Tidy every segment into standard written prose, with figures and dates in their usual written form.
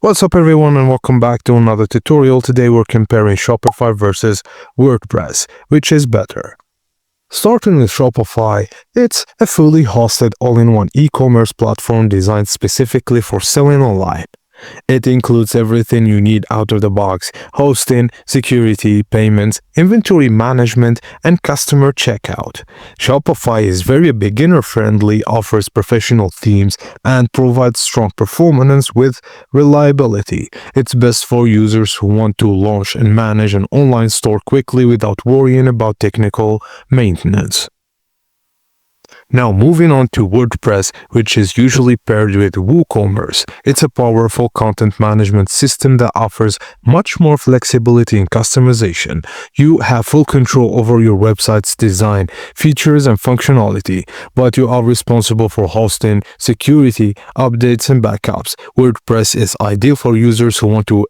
What's up everyone and welcome back to another tutorial. Today we're comparing Shopify versus WordPress, which is better. Starting with Shopify, it's a fully hosted all-in-one e-commerce platform designed specifically for selling online. It includes everything you need out of the box: hosting, security, payments, inventory management, and customer checkout. Shopify is very beginner-friendly, offers professional themes, and provides strong performance with reliability. It's best for users who want to launch and manage an online store quickly without worrying about technical maintenance. Now moving on to WordPress, which is usually paired with WooCommerce. It's a powerful content management system that offers much more flexibility and customization. You have full control over your website's design, features, and functionality, but you are responsible for hosting, security, updates, and backups. WordPress is ideal for users who want to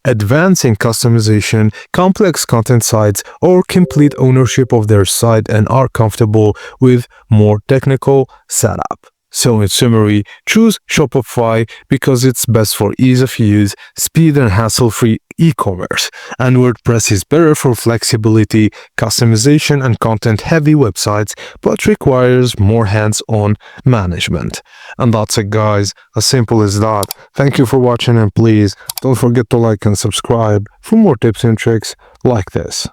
advance in customization, complex content sites, or complete ownership of their site and are comfortable with more technical setup. So in summary, choose Shopify because it's best for ease of use, speed, and hassle-free e-commerce. And WordPress is better for flexibility, customization, and content-heavy websites, but requires more hands-on management. And that's it, guys. As simple as that. Thank you for watching, and please don't forget to like and subscribe for more tips and tricks like this.